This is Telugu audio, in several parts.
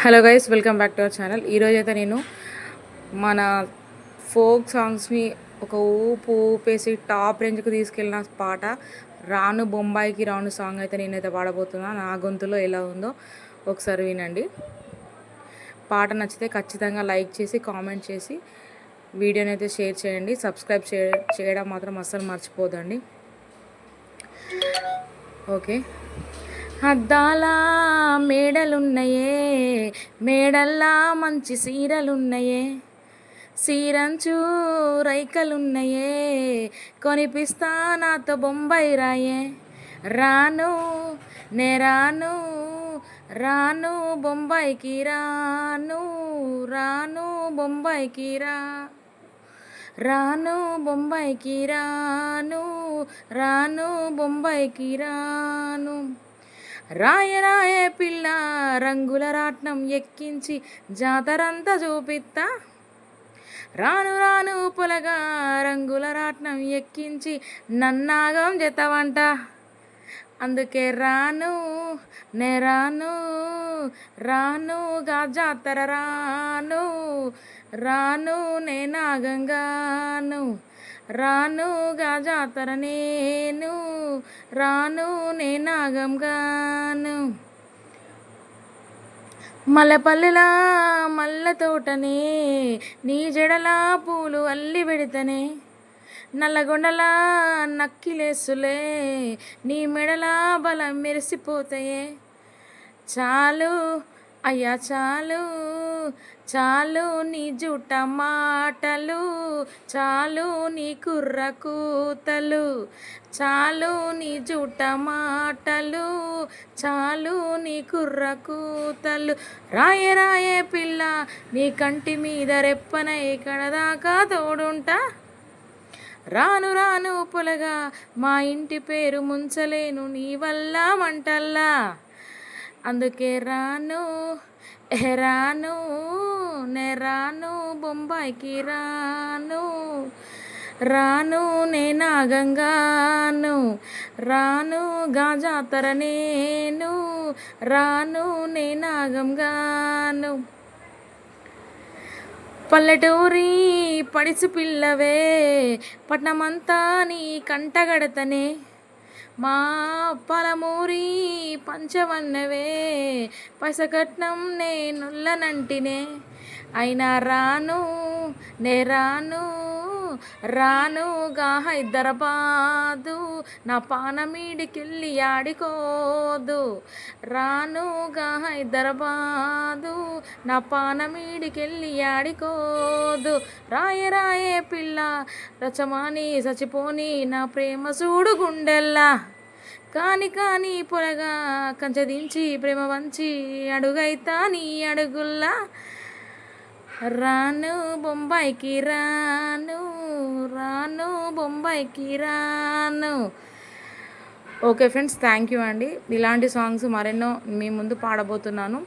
Hello guys, welcome back to our channel. ఈరోజు అయితే నేను మన ఫోక్ సాంగ్స్ని ఒక ఊపేసి టాప్ రేంజ్కి తీసుకెళ్ళిన పాట రాను బొంబాయికి రాను సాంగ్ అయితే నేనైతే పాడబోతున్నా. నా గొంతులో ఎలా ఉందో ఒకసారి వినండి. పాట నచ్చితే ఖచ్చితంగా లైక్ చేసి కామెంట్ చేసి వీడియోని అయితే షేర్ చేయండి. సబ్స్క్రైబ్ చేయడం మాత్రం అస్సలు మర్చిపోదండి. ఓకే. అద్దాల మేడలున్నయే, మేడల్లా మంచి సీరలున్నయే, సీరంచు రైకలున్నయే, కొనిపిస్తా నాతో బొంబాయి రాయే. రాను రాను రాను బొంబాయికి రాను, రాను బొంబాయికి రాను బొంబాయికి రాను, రాను బొంబాయికి రాను. రాయే పిల్ల రంగుల రాట్నం ఎక్కించి జాతరంతా చూపిత్తా. రాను పొలగా రంగుల రాట్నం ఎక్కించి నన్నాగం జతవంట. అందుకే రాను రానుగా జాతర రాను నేనాగంగాను, రానుగా జాతర రాను నేనాగంగాను. మల్లెపల్లెలా మల్లె తోటనే, నీ జడలా పూలు అల్లి పెడితనే, నల్లగొండలా నక్కిలేసులే, నీ మెడలా బలం మెరిసిపోతాయే. చాలు అయ్యా చాలు నీ జూట మాటలు, చాలు నీ కుర్ర కూతలు, చాలు నీ జూట మాటలు, చాలు నీ కుర్ర కూతలు. రాయే పిల్ల నీ కంటి మీద రెప్పన ఇక్కడ దాకా తోడుంటా. రాను పొలగా మా ఇంటి పేరు ముంచలేను నీ వల్ల మంటల్లా. అందుకే రాను బొంబాయికి రాను నేనాగంగాను, రానుగా జాతర రాను నేనాగంగాను. పల్లెటూరి పడిసి పిల్లవే, పట్నమంతా నీ కంటగడతనే, మా పలమూరి పంచవన్నవే, పైసకట్నం నేనుల్లనంటినే. అయినా రానుగా హైదరాబాదు, నా పానమీడికెళ్ళి ఆడుకోదు. రానుగా హైదరాబాదు, నా పానమీడికెళ్ళి ఆడుకోదు. రాయే పిల్ల రచమాని చచ్చిపోని నా ప్రేమ చూడు గుండెల్లా. కాని పొలగా కంచదించి ప్రేమ వంచి అడుగైతా నీ అడుగుల్లా. రాను బొంబాయికి రాను బొంబాయికి రాను. ఓకే ఫ్రెండ్స్, థ్యాంక్ యూ అండి. ఇలాంటి సాంగ్స్ మరెన్నో మీ ముందు పాడబోతున్నాను.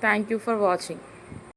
Thank you for watching.